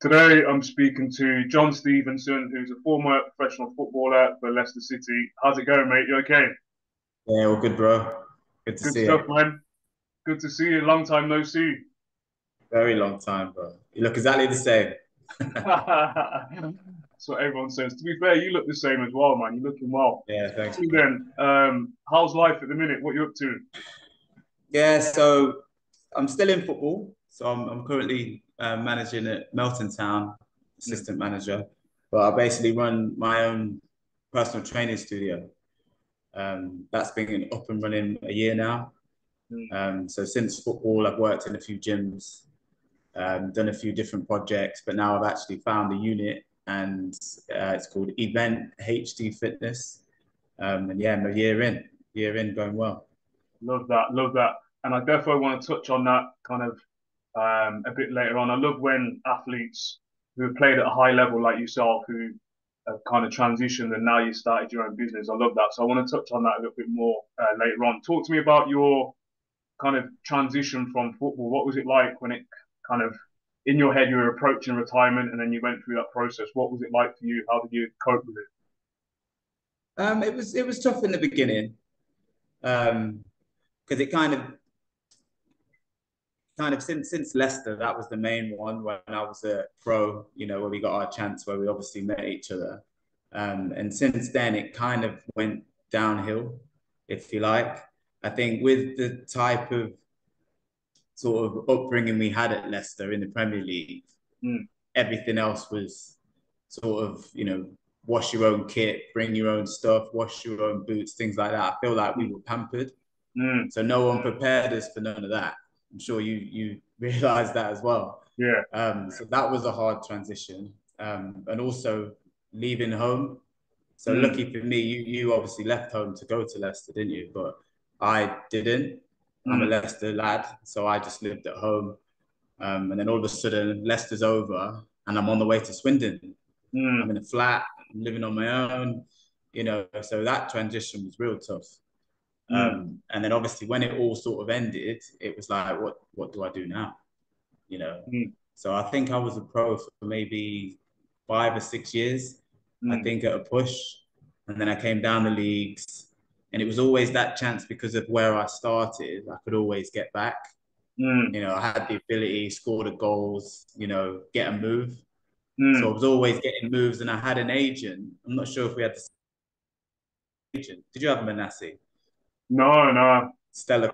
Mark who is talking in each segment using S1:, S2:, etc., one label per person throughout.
S1: Today, I'm speaking to Jon Stevenson, who's a former professional footballer for Leicester City. How's it going, mate? You okay?
S2: Yeah, well, good, bro. Good to
S1: Good
S2: see
S1: stuff,
S2: you.
S1: man. Good to see you. Long time no see.
S2: Very long time, bro. You look exactly the same.
S1: That's what everyone says. To be fair, you look the same as well, man. You're looking well.
S2: Yeah,
S1: Talk
S2: thanks,
S1: to me
S2: bro.
S1: then. How's life at the minute? What you up to?
S2: Yeah, so I'm still in football. So I'm currently managing at Melton Town,
S1: Mm,
S2: assistant manager. But I basically run my own personal training studio. That's been up and running a year now.
S1: mm,
S2: So since football, I've worked in a few gyms, done a few different projects, but now I've actually found a unit and it's called Event HD Fitness. And yeah, I'm a year in, going well.
S1: love that. Love that. And I definitely want to touch on that kind of a bit later on. I love when athletes who have played at a high level like yourself, who have kind of transitioned and now you started your own business. I love that. So I want to touch on that a little bit more later on. Talk to me about your kind of transition from football. What was it like when it kind of in your head you were approaching retirement and then you went through that process? What was it like for you? How did you cope with it?
S2: It was tough in the beginning because it kind of since Leicester, that was the main one when I was a pro. Where we got our chance, where we obviously met each other, and since then it kind of went downhill, if you like. I think with the type of sort of upbringing we had at Leicester in the Premier League,
S1: Mm,
S2: everything else was sort of, wash your own kit, bring your own stuff, wash your own boots, things like that. I feel like we
S1: mm,
S2: were pampered.
S1: mm.
S2: So no one prepared us for none of that. I'm sure you realize that as well.
S1: Yeah.
S2: So that was a hard transition. And also leaving home. So
S1: Mm,
S2: lucky for me, you obviously left home to go to Leicester, didn't you? But I didn't. I'm a
S1: mm,
S2: Leicester lad, so I just lived at home. And then all of a sudden, Leicester's over, and I'm on the way to Swindon. I'm
S1: mm,
S2: in a flat, I'm living on my own, so that transition was real tough.
S1: mm,
S2: And then obviously when it all sort of ended, it was like, what do I do now? You know.
S1: mm,
S2: So I think I was a pro for maybe 5 or 6 years, I
S1: mm,
S2: think at a push. And then I came down the leagues. And it was always that chance because of where I started, I could always get back.
S1: mm,
S2: I had the ability, score the goals, get a move. So I
S1: mm.
S2: was always getting moves, and I had an agent. I'm not sure if we had the same agent. Did you have a Manassi?
S1: No, no.
S2: Stellar,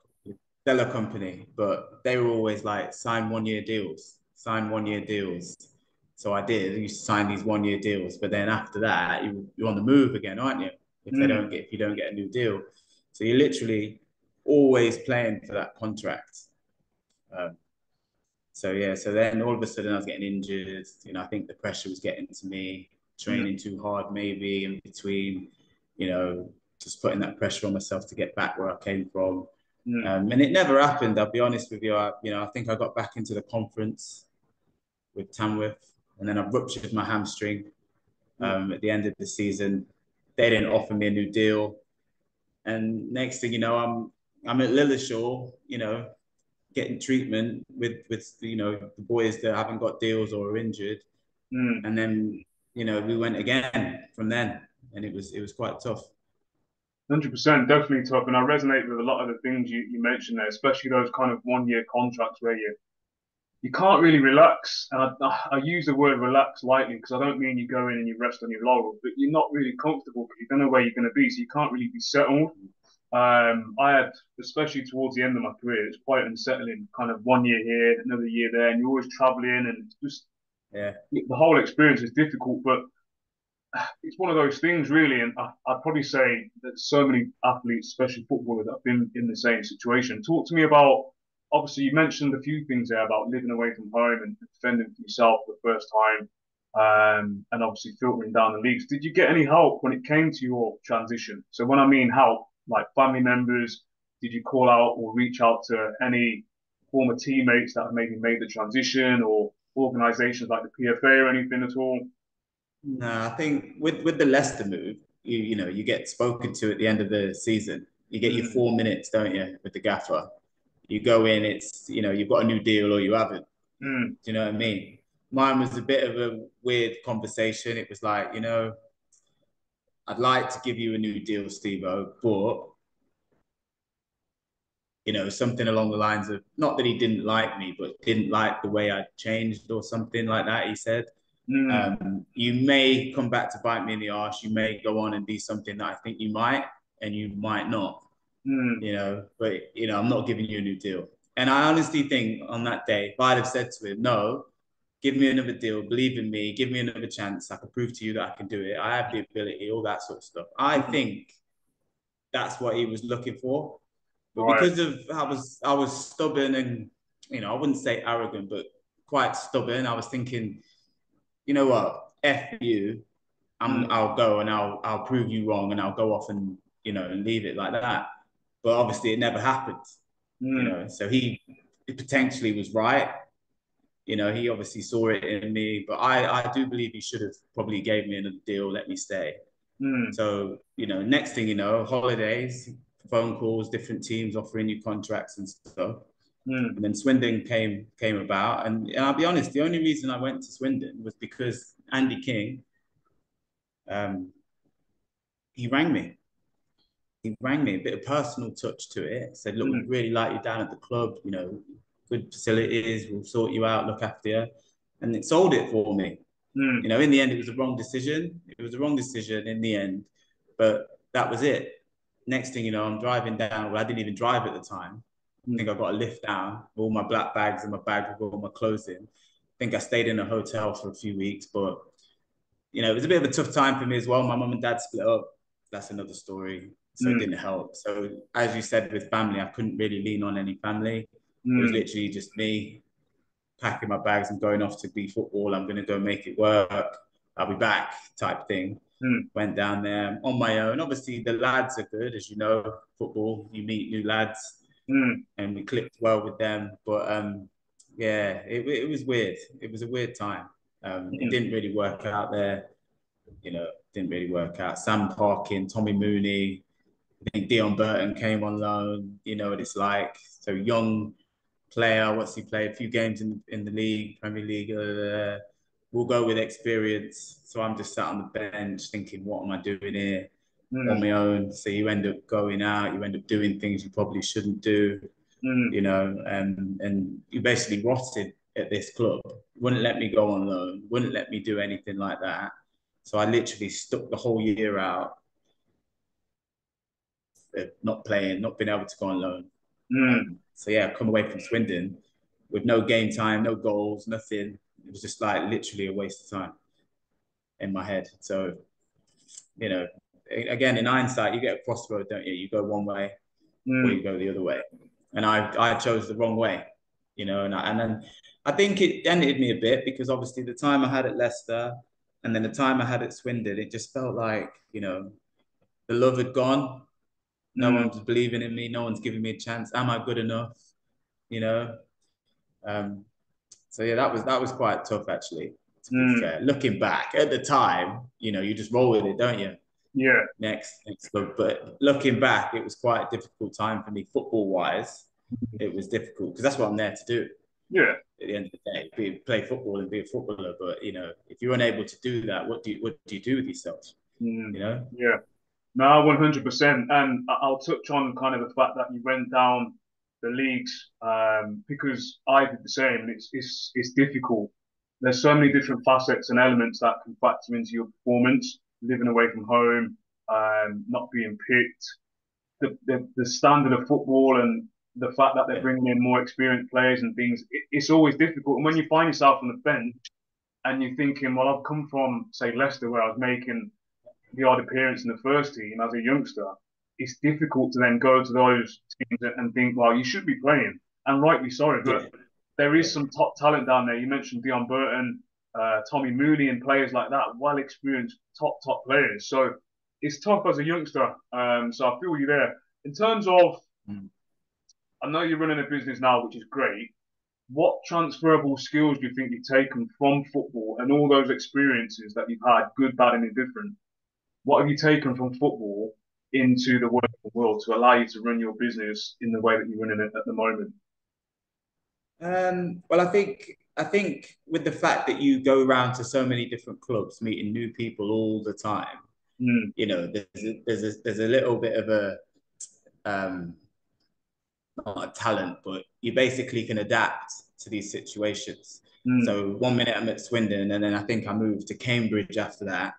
S2: stellar company, but they were always like sign 1 year deals, sign 1 year deals. So I did. I used to sign these 1 year deals, but then after that, you're on the move again, aren't you?
S1: Mm,
S2: If you don't get a new deal, so you're literally always playing for that contract. Um, so yeah, so then all of a sudden I was getting injured. I think the pressure was getting to me,
S1: mm,
S2: training too hard maybe in between. Just putting that pressure on myself to get back where I came from.
S1: mm,
S2: And it never happened. I'll be honest with you. I think I got back into the conference with Tamworth, and then I ruptured my hamstring
S1: mm.
S2: at the end of the season. They didn't offer me a new deal, and next thing you know, I'm at Lillishall, getting treatment with the boys that haven't got deals or are injured,
S1: Mm.
S2: and then we went again from then, and it was quite tough.
S1: 100%, definitely tough. And I resonate with a lot of the things you mentioned there, especially those kind of 1 year contracts where you can't really relax. And I use the word relax lightly because I don't mean you go in and you rest on your laurels, but you're not really comfortable because you don't know where you're going to be. So you can't really be settled. I had, especially towards the end of my career, it's quite unsettling. Kind of 1 year here, another year there, and you're always traveling, and it's just
S2: Yeah,
S1: the whole experience is difficult. But it's one of those things, really. And I'd probably say that so many athletes, especially footballers, that have been in the same situation. Talk to me about, obviously, you mentioned a few things there about living away from home and defending for yourself for the first time, and obviously filtering down the leagues. Did you get any help when it came to your transition? So, when I mean help, like family members, did you call out or reach out to any former teammates that have maybe made the transition or organizations like the PFA or anything at all?
S2: no, I think with the Leicester move, you get spoken to at the end of the season. You get your
S1: Mm,
S2: 4 minutes, don't you, with the gaffer? You go in, it's you've got a new deal or you haven't.
S1: mm,
S2: Do you know what I mean? mine was a bit of a weird conversation. It was like, I'd like to give you a new deal, Steve-O, but something along the lines of not that he didn't like me, but didn't like the way I changed or something like that. He said,
S1: Mm,
S2: you may come back to bite me in the arse. You may go on and be something that I think you might, and you might not,
S1: mm,
S2: but, I'm not giving you a new deal. And I honestly think on that day, if I'd have said to him, no, give me another deal, believe in me, give me another chance. I can prove to you that I can do it. I have the ability, all that sort of stuff. I
S1: mm,
S2: think that's what he was looking for. But
S1: right.
S2: because of I was stubborn and I wouldn't say arrogant, but quite stubborn. I was thinking, you know what, F you,
S1: Mm,
S2: I'll go and I'll prove you wrong and I'll go off and and leave it like that. But obviously it never happened,
S1: mm,
S2: So he potentially was right. He obviously saw it in me, but I do believe he should have probably gave me another deal, let me stay.
S1: mm,
S2: So, next thing you know, holidays, phone calls, different teams offering you contracts and stuff.
S1: mm,
S2: And then Swindon came about. And I'll be honest, the only reason I went to Swindon was because Andy King, um, he rang me. He rang me, a bit of personal touch to it. Said, look, we
S1: mm,
S2: really like you down at the club, good facilities, we'll sort you out, look after you. And it sold it for me.
S1: mm,
S2: In the end, it was the wrong decision. It was the wrong decision in the end, but that was it. Next thing you know, I'm driving down. Well, I didn't even drive at the time. I think
S1: mm,
S2: I got a lift down with all my black bags and my bag with all my clothes in. I think I stayed in a hotel for a few weeks, but it was a bit of a tough time for me as well. My mum and dad split up. That's another story. So it
S1: mm,
S2: didn't help. So as you said, with family, I couldn't really lean on any family. It was
S1: mm,
S2: literally just me packing my bags and going off to be football. I'm going to go make it work. I'll be back type thing.
S1: mm,
S2: Went down there on my own. Obviously, the lads are good, as you know, football, you meet new lads
S1: mm,
S2: and we clicked well with them. But yeah, it was weird. It was a weird time. It
S1: mm,
S2: didn't really work out there. Didn't really work out. Sam Parkin, Tommy Mooney, I think Dion Burton came on loan. You know what it's like. So young player. What's he played? A few games in the league, Premier League. We'll go with experience. So I'm just sat on the bench thinking, what am I doing here on
S1: mm,
S2: my own? So you end up going out, you end up doing things you probably shouldn't do,
S1: mm,
S2: and you basically rotted at this club. Wouldn't let me go on loan, wouldn't let me do anything like that. So I literally stuck the whole year out, not playing, not being able to go on loan.
S1: mm,
S2: So yeah, I come away from Swindon with no game time, no goals, nothing. It was just like literally a waste of time in my head. So you know, again, in hindsight, you get a crossroad, don't you? You go one way or
S1: mm,
S2: you go the other way. And I chose the wrong way, and then I think it ended me a bit because obviously the time I had at Leicester and then the time I had at Swindon, it just felt like, the love had gone. No
S1: mm,
S2: one's believing in me. No one's giving me a chance. Am I good enough? You know? Um, so yeah, that was quite tough actually, to be
S1: mm.
S2: fair. Looking back at the time, you just roll with it, don't you?
S1: Yeah.
S2: Next look. But looking back, it was quite a difficult time for me football wise. It was difficult because that's what I'm there to do
S1: Yeah.
S2: at the end of the day, play football and be a footballer. But if you're unable to do that, what do you do with yourself?
S1: Mm,
S2: You know?
S1: yeah. No, 100%. And I'll touch on kind of the fact that you went down the leagues because I did the same. It's difficult. There's so many different facets and elements that can factor into your performance. Living away from home, not being picked, the standard of football, and the fact that they're
S2: Yeah,
S1: bringing in more experienced players and things. It's always difficult. And when you find yourself on the bench and you're thinking, well, I've come from say Leicester where I was making the odd appearance in the first team as a youngster, it's difficult to then go to those teams and think, well, you should be playing, and rightly so. But
S2: yeah,
S1: there
S2: yeah,
S1: is some top talent down there. You mentioned Dion Burton, Tommy Mooney, and players like that, well experienced, top players. So it's tough as a youngster. So I feel you there. In terms of,
S2: mm.
S1: I know you're running a business now, which is great. What transferable skills do you think you've taken from football and all those experiences that you've had, good, bad, and indifferent? What have you taken from football into the working world to allow you to run your business in the way that you're running it at the moment?
S2: Well, I think. I think with the fact that you go around to so many different clubs, meeting new people all the time,
S1: Mm,
S2: you know, there's a little bit of a um, not a talent, but you basically can adapt to these situations.
S1: mm,
S2: So one minute I'm at Swindon, and then I think I moved to Cambridge after that.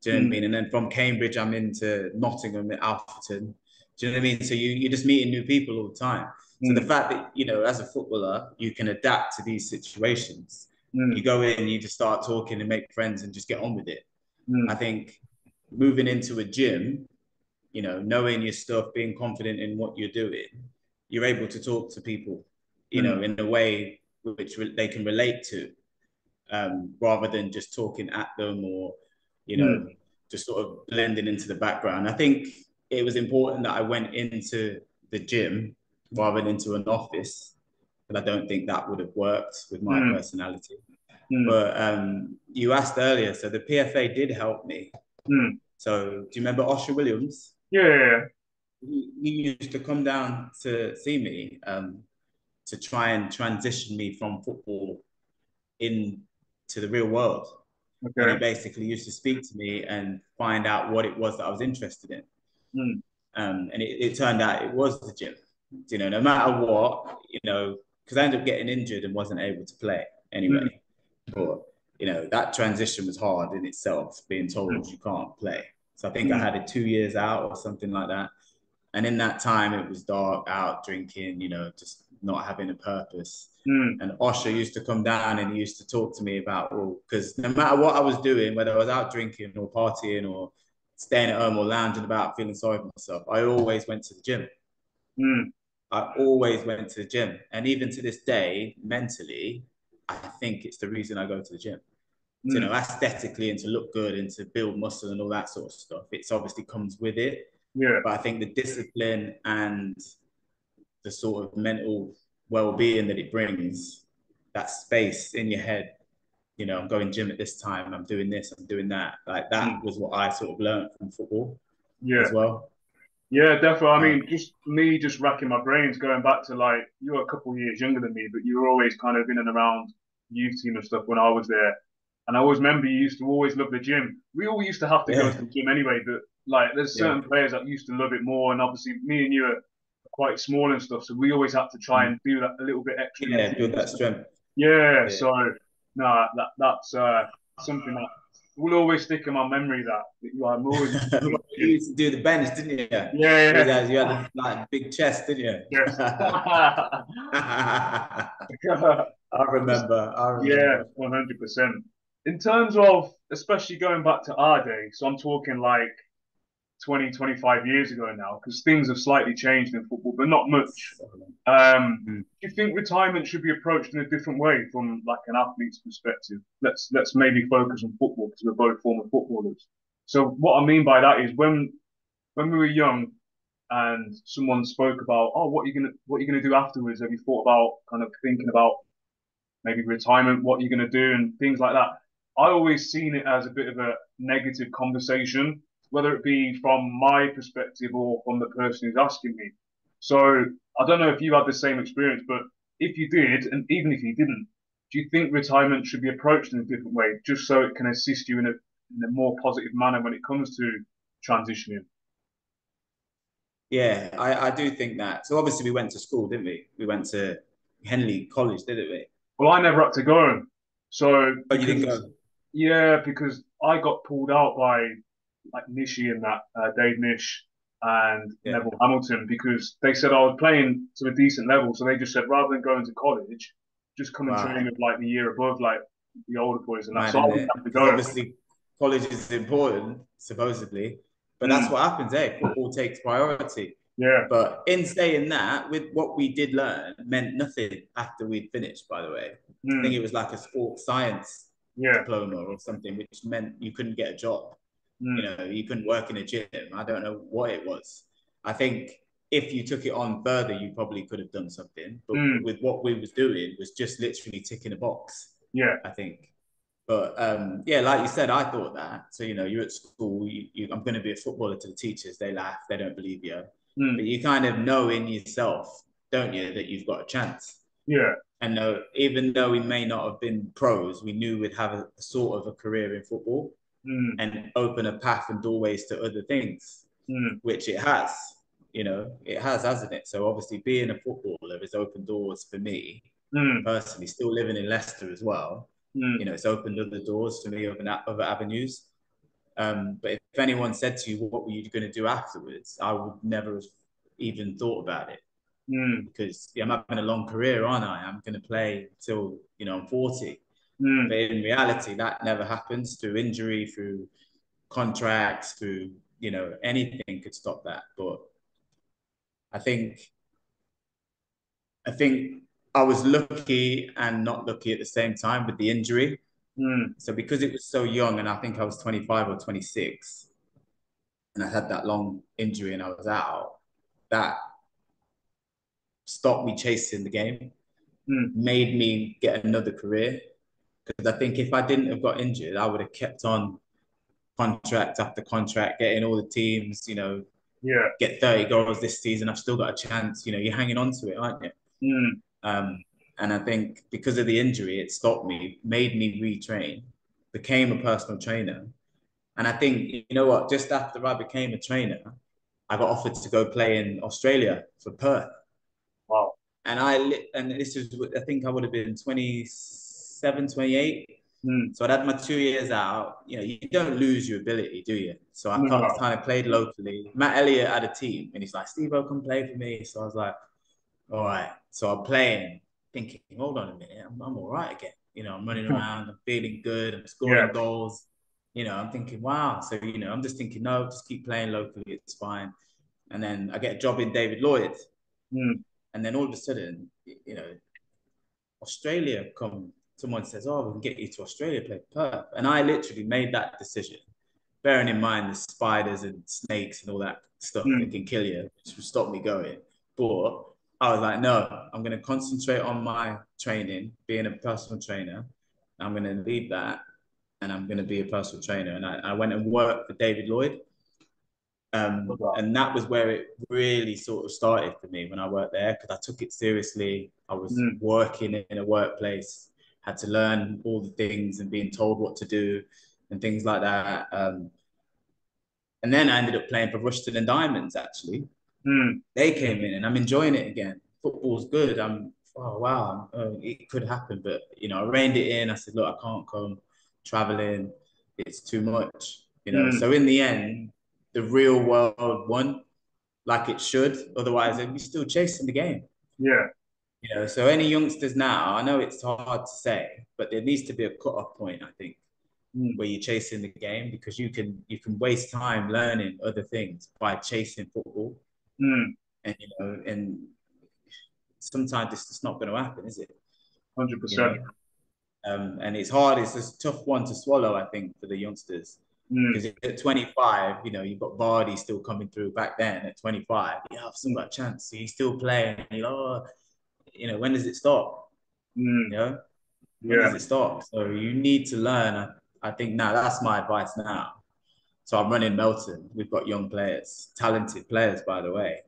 S2: Do you know what I
S1: mm,
S2: mean? And then from Cambridge, I'm into Nottingham at Alfreton. Do you know what I mean? So you're just meeting new people all the time. So the
S1: mm,
S2: fact that, you know, as a footballer, you can adapt to these situations. You
S1: mm,
S2: go in, you just start talking and make friends and just get on with it. I
S1: mm,
S2: think moving into a gym, you know, knowing your stuff, being confident in what you're doing, you're able to talk to people, you know,
S1: mm,
S2: in a way which they can relate to, rather than just talking at them or, you know,
S1: mm,
S2: just sort of blending into the background. I think it was important that I went into the gym rather than into an office, but I don't think that would have worked with my
S1: mm,
S2: personality.
S1: mm,
S2: But you asked earlier, so the PFA did help me.
S1: mm.
S2: So do you remember Osher Williams?
S1: Yeah, yeah, yeah.
S2: He used to come down to see me, to try and transition me from football into the real world. And he
S1: Okay.
S2: basically used to speak to me and find out what it was that I was interested in.
S1: Mm,
S2: And it turned out it was the gym. You know, no matter what, you know, because I ended up getting injured and wasn't able to play
S1: mm,
S2: anyway. But, you know, that transition was hard in itself, being
S1: mm,
S2: told you can't play. So I think I
S1: mm,
S2: had it 2 years out or something like that. And in that time, it was dark, out drinking, you know, just not having a purpose.
S1: mm,
S2: And Osher used to come down and he used to talk to me about, well, because no matter what I was doing, whether I was out drinking or partying or staying at home or lounging about feeling sorry for myself, I always went to the gym.
S1: mm,
S2: I always went to the gym. And even to this day, mentally, I think it's the reason I go to the gym. So, you know,
S1: mm.
S2: aesthetically and to look good and to build muscle and all that sort of stuff. It's obviously comes with it.
S1: Yeah.
S2: But I think the discipline and the sort of mental well-being that it brings, that space in your head, you know, I'm going gym at this time, I'm doing this, I'm doing that. Like that
S1: Mm,
S2: was what I sort of learned from football
S1: yeah.
S2: as well.
S1: Yeah, definitely. I
S2: Um,
S1: mean, just me just racking my brains going back to like you were a couple of years younger than me, but you were always kind of in and around youth team and stuff when I was there. And I always remember you used to always love the gym. We all used to have to go to
S2: yeah,
S1: the gym anyway, but like there's
S2: yeah,
S1: certain players that used to love it more. And obviously me and you are quite small and stuff, so we always had to try and do that a little bit extra in the
S2: yeah,
S1: gym
S2: build
S1: and
S2: that
S1: stuff.
S2: strength.
S1: Yeah,
S2: Yeah.
S1: so no, that's something that will always stick in my memory that I'm always
S2: You used to do the bench, didn't you?
S1: yeah,
S2: You had a like big chest, didn't you?
S1: yes.
S2: I
S1: Yeah,
S2: remember.
S1: 100%. In terms of, especially going back to our day, so I'm talking like 20, 25 years ago now, because things have slightly changed in football, but not much.
S2: Mm.
S1: Do you think retirement should be approached in a different way from like an athlete's perspective? Let's maybe focus on football because we're both former footballers. So what I mean by that is when we were young and someone spoke about, oh, what are you gonna do afterwards? Have you thought about kind of thinking about maybe retirement, what you're going to do, and things like that. I always seen it as a bit of a negative conversation, whether it be from my perspective or from the person who's asking me. So I don't know if you had the same experience, but if you did, and even if you didn't, do you think retirement should be approached in a different way, just so it can assist you in a more positive manner when it comes to transitioning?
S2: Yeah, I do think that. So obviously we went to school, didn't we? We went to Henley College, didn't we?
S1: Well, I never had to go. So
S2: Oh, you didn't
S1: because
S2: go?
S1: yeah, because I got pulled out by like Nishi and that Dave Nish and
S2: Yeah.
S1: Neville Hamilton because they said I was playing to a decent level, so they just said rather than going to college, just come and train
S2: Wow.
S1: with like the year above, like the older boys and that.
S2: Mad,
S1: So I
S2: isn't
S1: wouldn't
S2: it?
S1: have to
S2: Because
S1: go.
S2: obviously college is important, supposedly, but that's
S1: Mm,
S2: what happens, eh? Football takes priority.
S1: yeah.
S2: But in saying that, with what we did learn, meant nothing after we'd finished, by the way. I think
S1: Mm,
S2: it was like a sports science
S1: yeah.
S2: diploma or something, which meant you couldn't get a job. You
S1: Mm,
S2: know, you couldn't work in a gym. I don't know what it was. I think if you took it on further, you probably could have done something. But
S1: mm,
S2: with what we was doing was just literally ticking a box,
S1: yeah.
S2: I think. But yeah, like you said, I thought that. So you know, you're at school. I'm going to be a footballer to the teachers. They laugh. They don't believe you. But
S1: Mm,
S2: you kind of know in yourself, don't you, that you've got a chance.
S1: yeah.
S2: And even though we may not have been pros, we knew we'd have a sort of a career in football
S1: mm,
S2: and open a path and doorways to other things,
S1: mm,
S2: which it has. It has, hasn't it? So obviously, being a footballer has opened doors for me
S1: mm,
S2: personally. Still living in Leicester as well,
S1: mm,
S2: it's opened other doors for me, other avenues. But if anyone said to you, "What were you going to do afterwards?" I would never have even thought about it
S1: mm,
S2: because I'm having a long career, aren't I? I'm going to play till I'm 40. But
S1: mm,
S2: in reality, that never happens through injury, through contracts, through anything could stop that. But I think I think I was lucky and not lucky at the same time with the injury.
S1: mm,
S2: So because it was so young, and I think I was 25 or 26, and I had that long injury and I was out, that stopped me chasing the game,
S1: mm.
S2: made me get another career. Because I think if I didn't have got injured, I would have kept on contract after contract, getting all the teams,
S1: Yeah.
S2: get 30 goals this season. I've still got a chance. You're hanging on to it, aren't you?
S1: Mm,
S2: And I think because of the injury, it stopped me, made me retrain, became a personal trainer. And I think, you know what, just after I became a trainer, I got offered to go play in Australia for Perth.
S1: wow.
S2: And this is, I think I would have been 27, 28.
S1: Mm,
S2: So I'd had my 2 years out. You don't lose your ability, do you? So I
S1: no.
S2: kind of played locally. Matt Elliott had a team and he's like, Steve-O, come play for me. So I was like, all right. So I'm playing, thinking, hold on a minute, I'm all right again. I'm running around, I'm feeling good, I'm
S1: Yeah.
S2: scoring goals. I'm thinking, wow. So, I'm just thinking, no, just keep playing locally, it's fine. And then I get a job in David Lloyd.
S1: Mm,
S2: And then all of a sudden, Australia someone says, oh, we can get you to Australia, play Perth. And I literally made that decision, bearing in mind the spiders and snakes and all that stuff that
S1: mm,
S2: can kill you, which would stop me going. But I was like, no, I'm going to concentrate on my training, being a personal trainer. I'm going to leave that and I'm going to be a personal trainer. And I went and worked for David Lloyd.
S1: love that.
S2: And that was where it really sort of started for me when I worked there because I took it seriously. I was
S1: Mm,
S2: working in a workplace, had to learn all the things and being told what to do and things like that. And then I ended up playing for Rushton and Diamonds, actually.
S1: mm,
S2: They came in and I'm enjoying it again. Football's good. Oh, wow, it could happen. But, I reined it in. I said, look, I can't come traveling. It's too much,
S1: mm,
S2: So in the end, the real world won like it should. Otherwise, they'd be still chasing the game.
S1: yeah.
S2: So any youngsters now, I know it's hard to say, but there needs to be a cut-off point, I think,
S1: Mm,
S2: where you're chasing the game because you can waste time learning other things by chasing football.
S1: mm,
S2: And sometimes it's just not going to happen, is it? You
S1: 100%.
S2: know, and it's hard. It's a tough one to swallow, I think, for the youngsters.
S1: Mm,
S2: Because at 25, you've got Vardy still coming through back then at 25. Yeah, I've still
S1: mm,
S2: got a chance. So he's still playing. When does it stop?
S1: mm,
S2: You know, when
S1: yeah.
S2: does it stop? So you need to learn. I think now that's my advice now. So I'm running Melton. We've got young players, talented players, by the way,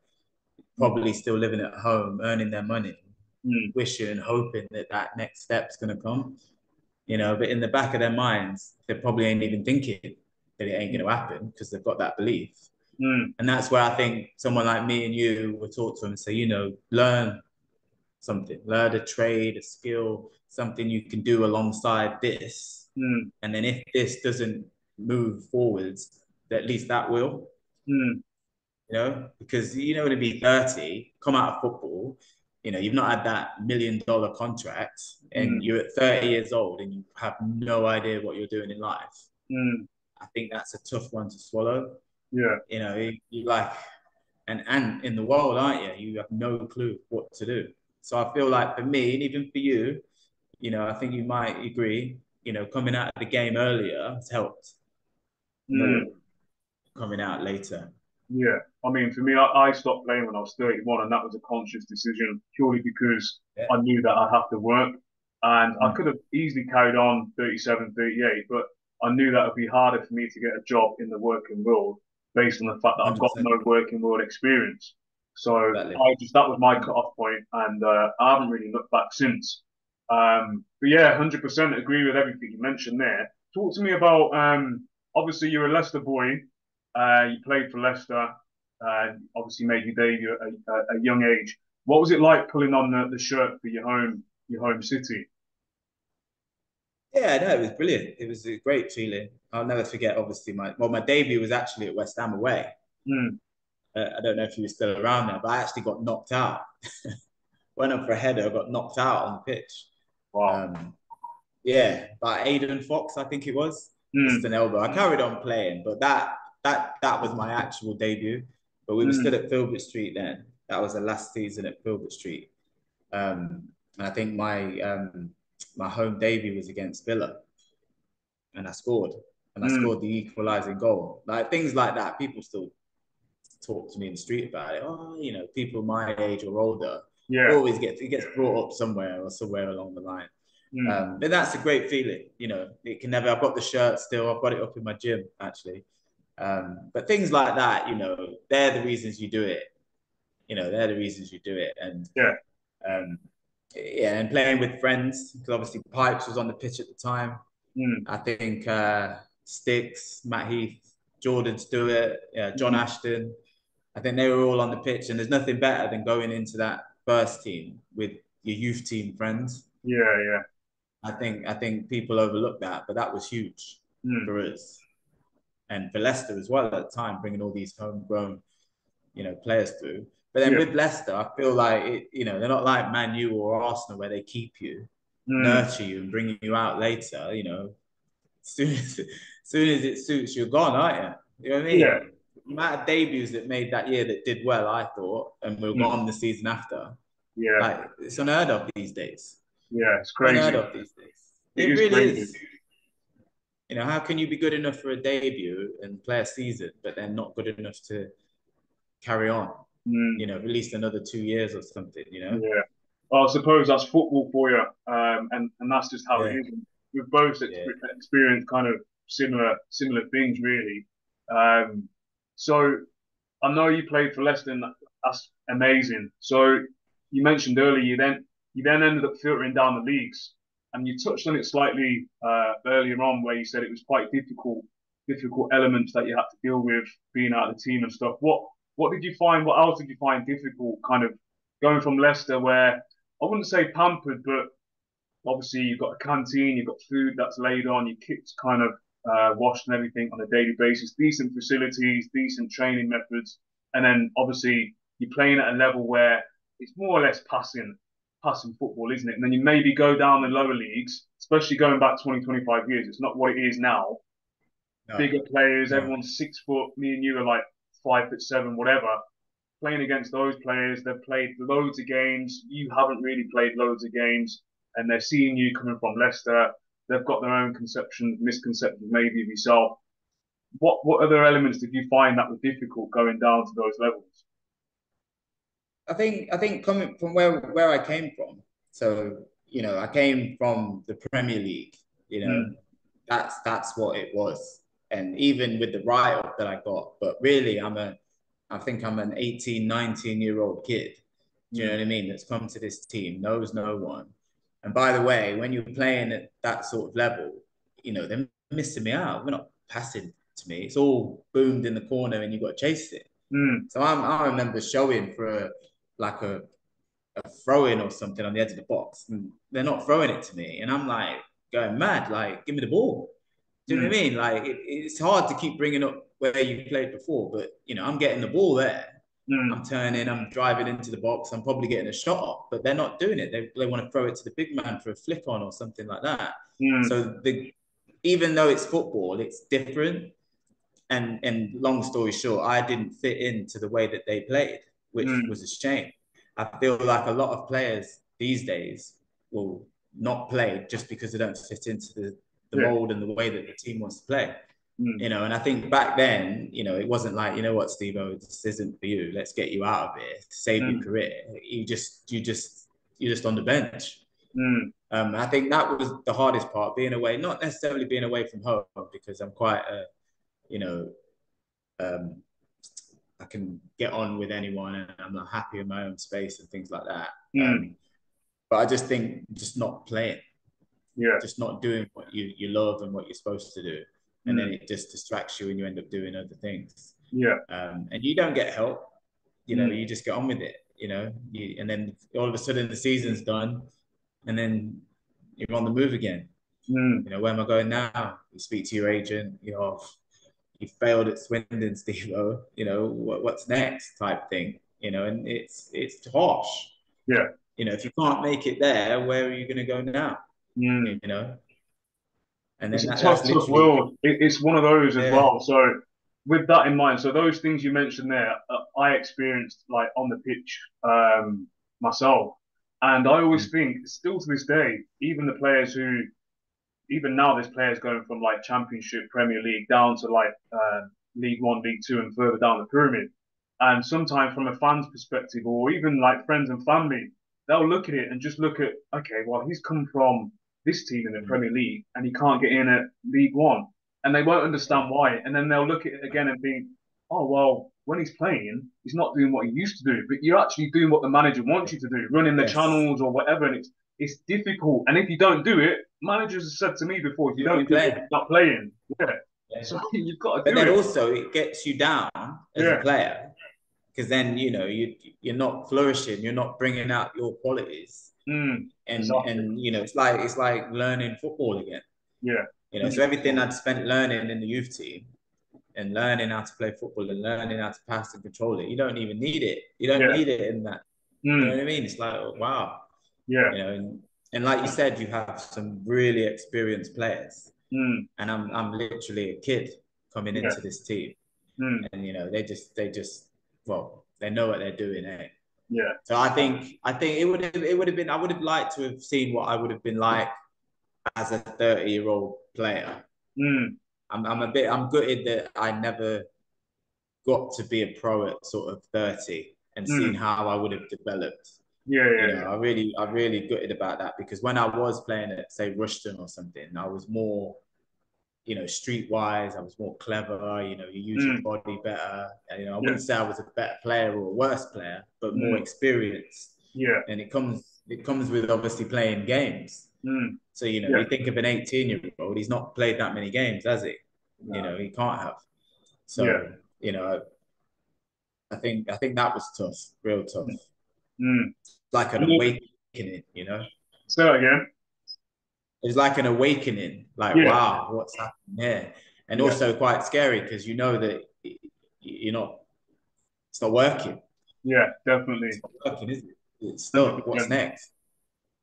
S1: Mm,
S2: probably still living at home, earning their money,
S1: mm,
S2: wishing and hoping that that next step's going to come. But in the back of their minds, they probably ain't even thinking that it ain't going to happen because they've got that belief.
S1: mm,
S2: And that's where I think someone like me and you would talk to them and say, learn something, learn a trade, a skill, something you can do alongside this.
S1: mm,
S2: And then if this doesn't move forwards, at least that will,
S1: mm,
S2: because to be 30, come out of football, you've not had that $1 million contract and
S1: mm,
S2: you're at 30 years old and you have no idea what you're doing in life.
S1: mm,
S2: I think that's a tough one to swallow.
S1: yeah.
S2: You like an ant in the world, aren't you? You have no clue what to do. So I feel like for me, and even for you, I think you might agree, coming out of the game earlier has helped more
S1: Mm,
S2: coming out later.
S1: yeah. I mean, for me, I stopped playing when I was 31, and that was a conscious decision purely because
S2: Yeah.
S1: I knew that I'd have to work. And I
S2: Mm.
S1: could have easily carried on 37, 38, but I knew that it'd be harder for me to get a job in the working world based on the fact that I've got
S2: 100%.
S1: no working world experience. So
S2: exactly.
S1: that was my cut-off point, and I haven't really looked back since. But yeah, 100% agree with everything you mentioned there. Talk to me about obviously you're a Leicester boy. You played for Leicester. Obviously made your debut at a young age. What was it like pulling on the shirt for your home city?
S2: Yeah, no, it was brilliant. It was a great feeling. I'll never forget. Obviously, my debut was actually at West Ham away.
S1: Mm,
S2: I don't know if you were still around there, but I actually got knocked out. Went up for a header, got knocked out on the pitch.
S1: wow.
S2: Um, yeah, by Aidan Fox, I think it was. Just
S1: Mm,
S2: an elbow. I carried on playing, but that was my actual debut. But we were still
S1: mm,
S2: at Filbert Street then. That was the last season at Filbert Street. And I think my home debut was against Villa, and I scored, and I
S1: mm,
S2: scored the equalising goal. Like things like that, people still talk to me in the street about it. Oh, people my age or older
S1: yeah.
S2: always it gets brought up somewhere or somewhere along the line.
S1: Mm,
S2: But that's a great feeling. It can never. I've got the shirt still. I've got it up in my gym actually. But things like that, they're the reasons you do it. They're the reasons you do it. And
S1: yeah.
S2: um, yeah, and playing with friends because obviously Pipes was on the pitch at the time.
S1: Mm,
S2: I think Sticks, Matt Heath, Jordan Stewart, John
S1: mm,
S2: Ashton. I think they were all on the pitch, and there's nothing better than going into that first team with your youth team friends.
S1: yeah. Yeah.
S2: I think people overlook that, but that was huge
S1: Mm,
S2: for us and for Leicester as well at the time, bringing all these homegrown, players through. But then
S1: yeah.
S2: with Leicester, I feel like they're not like Man U or Arsenal where they keep you,
S1: Mm,
S2: nurture you, and bring you out later. Soon as it suits, you're gone, aren't you? You know what I
S1: yeah.
S2: mean? The amount of debuts that made that year that did well, I thought, and we were
S1: Mm,
S2: gone the season after.
S1: yeah.
S2: Like it's unheard of these days.
S1: Yeah. It's
S2: Unheard
S1: crazy.
S2: of these days.
S1: It
S2: It
S1: is
S2: really
S1: crazy.
S2: is. How can you be good enough for a debut and play a season, but then not good enough to carry on?
S1: Mm,
S2: At least another 2 years or something.
S1: yeah. Well, I suppose that's football for you, and that's just how it
S2: Yeah,
S1: is. And we've both
S2: yeah.
S1: experienced kind of similar things, really. Um, so I know you played for Leicester, and that's amazing. So you mentioned earlier you then ended up filtering down the leagues, and you touched on it slightly earlier on, where you said it was quite difficult elements that you had to deal with being out of the team and stuff. What did you find? What else did you find difficult? Kind of going from Leicester, where I wouldn't say pampered, but obviously you've got a canteen, you've got food that's laid on, your kit's kind of washed and everything on a daily basis, decent facilities, decent training methods, and then obviously you're playing at a level where it's more or less passing football, isn't it? And then you maybe go down the lower leagues, especially going back 20, 25 years. It's not what it is now.
S2: No,
S1: Bigger players,
S2: no.
S1: everyone's 6 foot. Me and you are like 5'7", whatever. Playing against those players, they've played loads of games. You haven't really played loads of games, and they're seeing you coming from Leicester. They've got their own conceptions, misconceptions maybe of yourself. What other elements did you find that were difficult going down to those levels?
S2: I think coming from where I came from, so I came from the Premier League. You know,
S1: Mm,
S2: that's what it was. And even with the write up that I got, but really, I think I'm an 18, 19-year-old kid. Do you know
S1: mm,
S2: what I mean? That's come to this team, knows no one. And by the way, when you're playing at that sort of level, they're missing me out. They're not passing to me. It's all boomed in the corner, and you've got to chase it.
S1: mm,
S2: So I remember showing for like a throw in or something on the edge of the box, and they're not throwing it to me, and I'm like going mad, like give me the ball. Do you know what
S1: mm,
S2: I mean? Like it's hard to keep bringing up where you played before, but I'm getting the ball there. I'm
S1: mm,
S2: turning, I'm driving into the box, I'm probably getting a shot off, but they're not doing it. They want to throw it to the big man for a flick on or something like that.
S1: mm,
S2: So even though it's football, it's different. And long story short, I didn't fit into the way that they played, which
S1: mm,
S2: was a shame. I feel like a lot of players these days will not play just because they don't fit into the
S1: yeah,
S2: mold and the way that the team wants to play.
S1: mm,
S2: And I think back then, it wasn't like, what, Steve, this isn't for you. Let's get you out of here, save your
S1: mm,
S2: career. You're just on the bench.
S1: mm,
S2: I think that was the hardest part, being away, not necessarily being away from home, because I'm quite a, you know, um, I can get on with anyone and I'm not happy in my own space and things like that.
S1: Mm.
S2: But I just think just not playing,
S1: Yeah.
S2: just not doing what you love and what you're supposed to do. And then
S1: Mm.
S2: it just distracts you and you end up doing other things.
S1: Yeah.
S2: And you don't get help,
S1: Mm.
S2: you just get on with it, and then all of a sudden the season's done and then you're on the move again.
S1: Mm.
S2: Where am I going now? You speak to your agent, you failed at Swindon, Steve. What's next type thing, and it's harsh.
S1: Yeah.
S2: If you can't make it there, where are you going to go now?
S1: Mm.
S2: You know, and
S1: It's
S2: then
S1: a
S2: that's
S1: tough, tough
S2: literally,
S1: world. It's one of those as
S2: yeah.
S1: well. So with that in mind, so those things you mentioned there, I experienced like on the pitch myself, and I always think, still to this day, even the players who, even now, there's players going from like Championship, Premier League down to like League One, League Two, and further down the pyramid. And sometimes, from a fan's perspective, or even like friends and family, they'll look at it and just look at, okay, well, he's come from this team in the
S2: Mm,
S1: Premier League and he can't get in at League One. And they won't
S2: yeah,
S1: understand why. And then they'll look at it again and think, oh, well, when he's playing, he's not doing what he used to do. But you're actually doing what the manager wants you to do, running the
S2: yes,
S1: channels or whatever. And it's difficult. And if you don't do it, managers have said to me before, if you
S2: you won't
S1: don't
S2: be
S1: do it,
S2: playing.
S1: you're not playing. Yeah.
S2: Yeah.
S1: So you've got to
S2: But
S1: do
S2: then
S1: it.
S2: also it gets you down as a
S1: Yeah.
S2: player because then you're not flourishing, you're not bringing out your qualities,
S1: Mm. Exactly.
S2: and it's like learning football again.
S1: Yeah.
S2: So everything
S1: 100%.
S2: I'd spent learning in the youth team and learning how to play football and learning how to pass and control it, you don't even need it. You don't
S1: Yeah.
S2: need it in that. You know
S1: Mm.
S2: what I mean? It's like, oh, wow,
S1: Yeah.
S2: and like you said, you have some really experienced players,
S1: Mm.
S2: and I'm literally a kid coming
S1: Yeah.
S2: into this team,
S1: Mm.
S2: and they just well, they know what they're doing, eh?
S1: Yeah.
S2: So I think it would have been I would have liked to have seen what I would have been like as a 30-year-old player.
S1: Mm.
S2: I'm gutted that I never got to be a pro at sort of 30 and seen
S1: Mm.
S2: how I would have developed.
S1: Yeah. Yeah. Yeah.
S2: I really gutted about that because when I was playing at say Rushton or something, I was more, streetwise. I was more clever. You use your
S1: Mm.
S2: body better. I
S1: Yeah.
S2: wouldn't say I was a better player or a worse player, but more
S1: Mm.
S2: experienced.
S1: Yeah.
S2: And it comes with obviously playing games.
S1: Mm.
S2: So
S1: Yeah.
S2: you think of an 18-year-old, he's not played that many games, has he?
S1: No.
S2: He can't have.
S1: Yeah.
S2: So I think that was tough, real tough.
S1: Mm. Mm.
S2: Like an
S1: And look,
S2: awakening.
S1: say that again.
S2: It was like an awakening, like,
S1: Yeah.
S2: wow, what's happening here? And
S1: Yeah.
S2: also quite scary because you know that you're not, it's not working.
S1: Yeah.
S2: It's
S1: Definitely.
S2: not working, is it? It's stuck. What's
S1: 100%.
S2: next?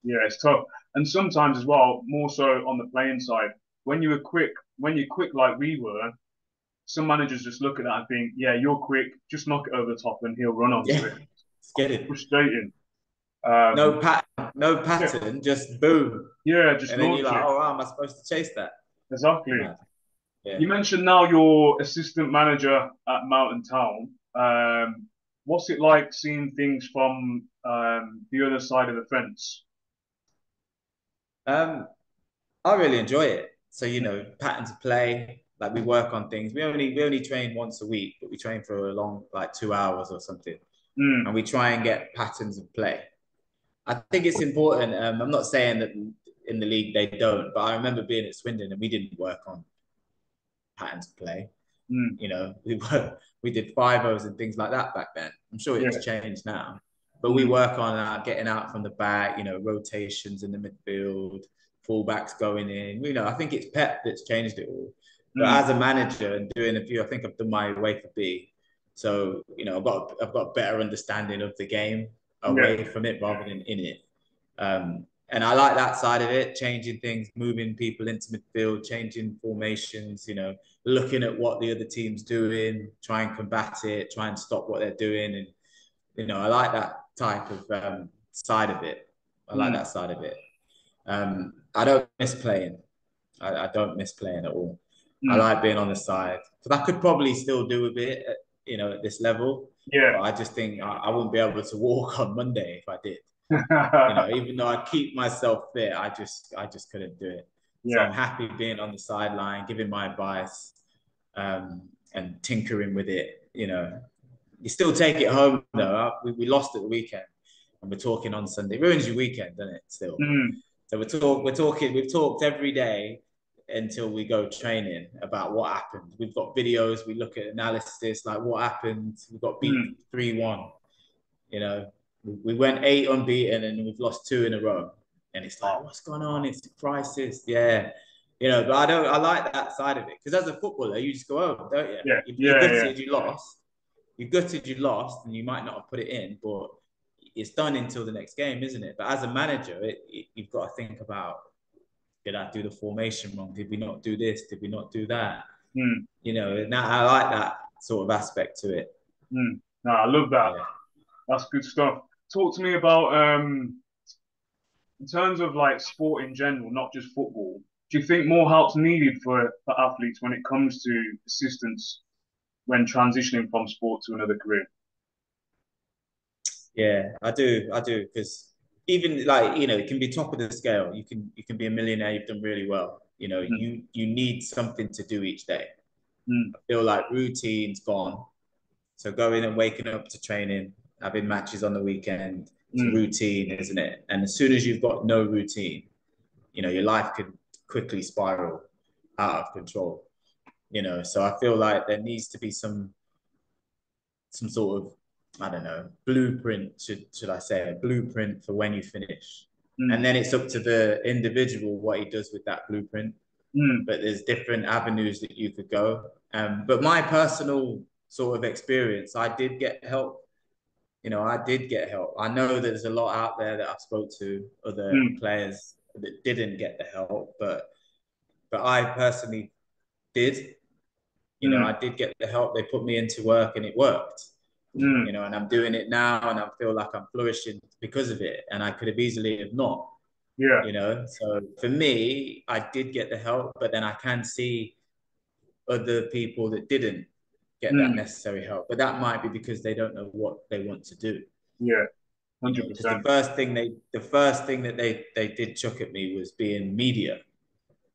S1: Yeah. It's tough. And sometimes as well, more so on the playing side, when you're quick like we were, some managers just look at that and think, yeah, you're quick, just knock it over the top and he'll run onto it.
S2: Yeah, it's getting
S1: Frustrating.
S2: no
S1: Yeah,
S2: pattern, just boom.
S1: yeah, just
S2: And then you're
S1: launch
S2: like,
S1: it.
S2: oh, how am I supposed to chase that?
S1: Exactly.
S2: Mad. Yeah.
S1: You mentioned now you're assistant manager at Melton Town. What's it like seeing things from the other side of the fence?
S2: Um, I really enjoy it. So, patterns of play, like we work on things. We only train once a week, but we train for a long, like 2 hours or something. And
S1: Mm,
S2: we try and get patterns of play. I think it's important. I'm not saying that in the league they don't, but I remember being at Swindon and we didn't work on patterns of play.
S1: mm,
S2: We did 5-0s and things like that back then. I'm sure
S1: yeah,
S2: it's changed now, but we
S1: mm,
S2: work on getting out from the back, rotations in the midfield, fullbacks going in. I think it's Pep that's changed it all. But
S1: mm,
S2: as a manager and doing a few, I think I've done my way for B. So I've got a better understanding of the game
S1: yeah,
S2: away from it rather than in it. And I like that side of it, changing things, moving people into midfield, changing formations, looking at what the other team's doing, try and combat it, try and stop what they're doing. And, I like that type of side of it. I like
S1: mm,
S2: that side of it. I don't miss playing. I don't miss playing at all. I
S1: mm,
S2: like being on the side because I could probably still do a bit, at this level,
S1: yeah,
S2: but I just think I wouldn't be able to walk on Monday if I did. Even though I keep myself fit, I just couldn't do it. So
S1: yeah,
S2: I'm happy being on the sideline, giving my advice, and tinkering with it. You still take it home though. We lost at the weekend, and we're talking on Sunday. It ruins your weekend, doesn't it? Still.
S1: Mm,
S2: So we're talking. We've talked every day until we go training about what happened. We've got videos. We look at analysis, like what happened. We got beat
S1: mm.
S2: 3-1. You know, we went 8 unbeaten and we've lost 2 in a row. And it's like,
S1: Wow.
S2: what's going on? It's a crisis. Yeah. But I don't. I like that side of it because as a footballer, you just go home, don't you?
S1: Yeah,
S2: You're
S1: yeah, yeah.
S2: gutted you lost. You're gutted you lost, and you might not have put it in, but it's done until the next game, isn't it? But as a manager, you've got to think about, did I do the formation wrong? Did we not do this? Did we not do that?
S1: Mm,
S2: Now I like that sort of aspect to it.
S1: mm. No, I love that.
S2: Yeah.
S1: That's good stuff. Talk to me about in terms of like sport in general, not just football. Do you think more help's needed for athletes when it comes to assistance when transitioning from sport to another career?
S2: Yeah, I do, because even like it can be top of the scale. You can be a millionaire. You've done really well.
S1: Mm,
S2: You need something to do each day.
S1: mm,
S2: I feel like routine's gone. So going and waking up to training, having matches on the weekend, it's a
S1: mm.
S2: routine, isn't it? And as soon as you've got no routine, your life could quickly spiral out of control. So I feel like there needs to be some sort of, I don't know, blueprint, should I say, a blueprint for when you finish. And
S1: Mm,
S2: then it's up to the individual what he does with that blueprint.
S1: mm,
S2: But there's different avenues that you could go. But my personal sort of experience, I did get help. I did get help. I know that there's a lot out there that I've spoke to other
S1: mm,
S2: players that didn't get the help, but I personally did. I
S1: mm,
S2: did get the help. They put me into work and it worked.
S1: mm.
S2: And I'm doing it now and I feel like I'm flourishing because of it. And I could have easily have not.
S1: Yeah.
S2: So for me, I did get the help, but then I can see other people that didn't get that
S1: Mm,
S2: necessary help. But that might be because they don't know what they want to do.
S1: yeah.
S2: Because the
S1: 100%.
S2: first thing the first thing that they did chuck at me was being media.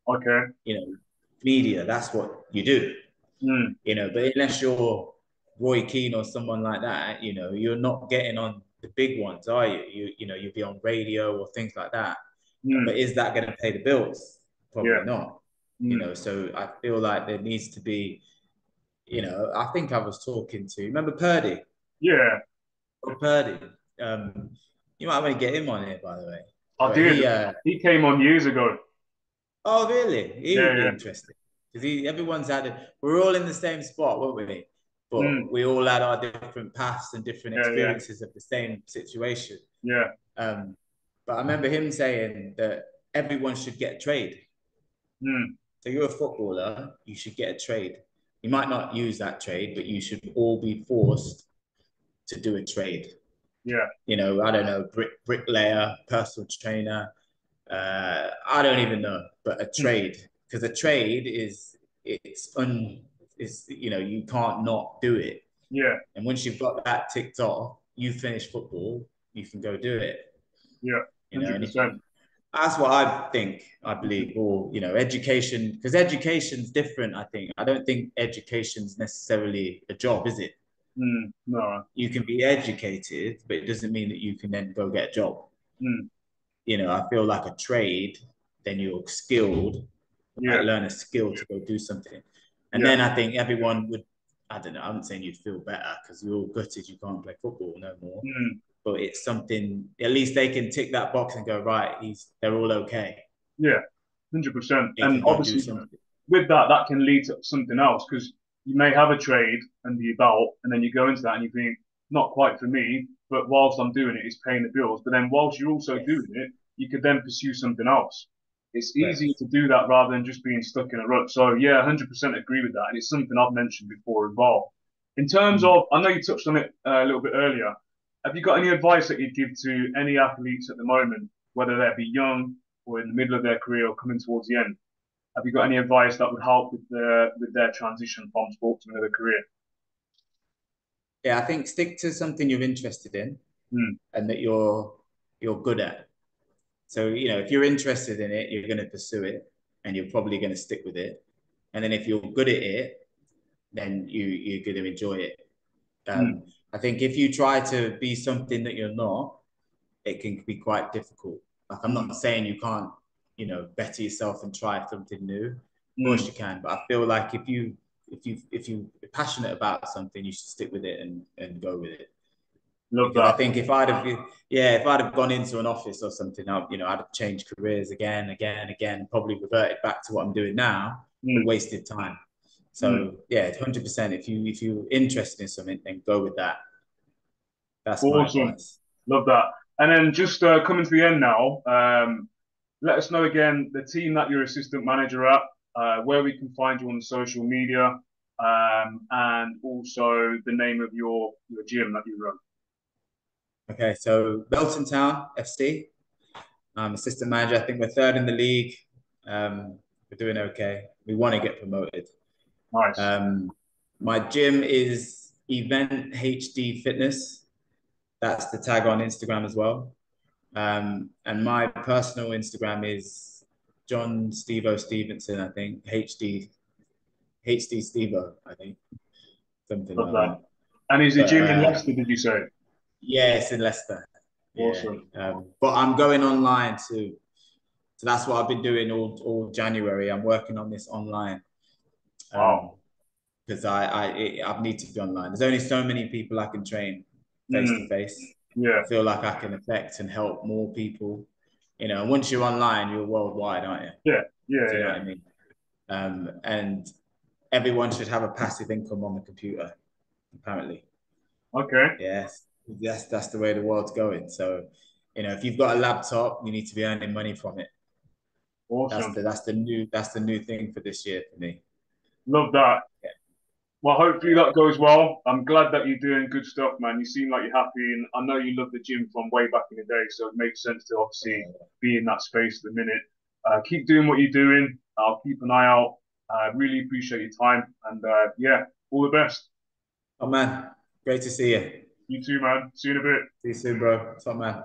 S1: Okay.
S2: You know, media. That's what you do.
S1: Mm,
S2: But unless you're Roy Keane or someone like that, you're not getting on the big ones, are you? You'll be on radio or things like that. But
S1: mm,
S2: is that going to pay the bills?
S1: yeah.
S2: Probably not.
S1: Mm,
S2: So I feel like there needs to be, I think I was talking to, remember Purdy?
S1: yeah.
S2: Oh, Purdy. Um, you might want to get him on here, by the way.
S1: I
S2: But
S1: did. He came on years ago.
S2: oh, really? He
S1: Yeah,
S2: would be
S1: yeah.
S2: interesting because everyone's we're all in the same spot, weren't we? But
S1: Mm,
S2: we all had our different paths and different
S1: yeah, yeah,
S2: experiences of the same situation.
S1: yeah.
S2: Um, but I remember him saying that everyone should get a trade.
S1: Mm,
S2: So you're a footballer, you should get a trade. You might not use that trade, but you should all be forced to do a trade.
S1: yeah.
S2: I don't know, bricklayer, personal trainer. I don't even know, but a
S1: Mm,
S2: trade, because a trade is you can't not do it.
S1: yeah.
S2: And once you've got that ticked off, you finish football, you can go do it.
S1: Yeah.
S2: And if
S1: 100%.
S2: that's what I think, I believe, or education, because education's different. I think I don't think education's necessarily a job, is it?
S1: No.
S2: You can be educated, but it doesn't mean that you can then go get a job.
S1: Mm,
S2: I feel like a trade, then you're skilled, like
S1: yeah.
S2: learn a skill to go do something. And
S1: Yeah.
S2: then I think everyone would, I don't know, I'm not saying you'd feel better because you're all gutted you can't play football no more.
S1: Mm,
S2: But it's something, at least they can tick that box and go, right, they're all okay.
S1: yeah. 100%.
S2: They
S1: And
S2: can go do
S1: obviously,
S2: something.
S1: with that, that can lead to something else because you may have a trade under your belt, and then you go into that and you think, not quite for me, but whilst I'm doing it, it's paying the bills. But then whilst you're also
S2: Yes,
S1: doing it, you could then pursue something else. It's easier
S2: correct.
S1: to do that rather than just being stuck in a rut. So yeah, 100% agree with that, and it's something I've mentioned before as well. In terms
S2: Mm.
S1: of, I know you touched on it a little bit earlier. Have you got any advice that you'd give to any athletes at the moment, whether they be young or in the middle of their career or coming towards the end? Have you got any advice that would help with their transition from sport to another career?
S2: Yeah, I think stick to something you're interested in
S1: Mm,
S2: and that you're good at. So, if you're interested in it, you're going to pursue it and you're probably going to stick with it. And then if you're good at it, then you're going to enjoy it. Um,
S1: Mm,
S2: I think if you try to be something that you're not, it can be quite difficult. Like I'm
S1: mm,
S2: not saying you can't, better yourself and try something new. Of course
S1: mm.
S2: you can, but I feel like if you're passionate about something, you should stick with it and go with it.
S1: Love
S2: Because I
S1: that.
S2: think if I'd have gone into an office or something, I'd have changed careers again, probably reverted back to what I'm doing now, but
S1: Mm,
S2: wasted time.
S1: mm.
S2: So yeah, 100%. If you're interested in something, then go with that. That's my
S1: Awesome.
S2: advice.
S1: Love that. And then just coming to the end now, let us know again the team that you're assistant manager at, where we can find you on social media, and also the name of your gym that you run.
S2: Okay, so Melton Town FC. Assistant manager. I think we're third in the league. We're doing okay. We want to get promoted.
S1: Nice.
S2: Um, my gym is Event HD Fitness. That's the tag on Instagram as well. And my personal Instagram is Jon Stevenson. I think HD Stevo. I think something
S1: Love
S2: like
S1: that.
S2: that.
S1: And is the
S2: But
S1: gym in Leicester, did you say?
S2: yeah, it's in Leicester. Yeah.
S1: Awesome.
S2: But I'm going online too. So that's what I've been doing all January. I'm working on this online
S1: Wow.
S2: because I need to be online. There's only so many people I can train face to
S1: Mm,
S2: face. I
S1: yeah.
S2: feel like I can affect and help more people. And once you're online, you're worldwide, aren't you?
S1: Yeah. Yeah.
S2: Do you know
S1: Yeah.
S2: what I mean? And everyone should have a passive income on the computer, apparently.
S1: Okay.
S2: Yes, that's the way the world's going. So, if you've got a laptop, you need to be earning money from it. That's
S1: Awesome.
S2: the that's the new that's the new thing for this year for me.
S1: Love that.
S2: Yeah.
S1: Well, hopefully that goes well. I'm glad that you're doing good stuff, man. You seem like you're happy, and I know you love the gym from way back in the day, so it makes sense to obviously be in that space at the minute. Keep doing what you're doing. I'll keep an eye out. Really appreciate your time, and yeah, all the best.
S2: Oh man, great to see you.
S1: You too, man. See you in a bit.
S2: See you soon, bro. Top man.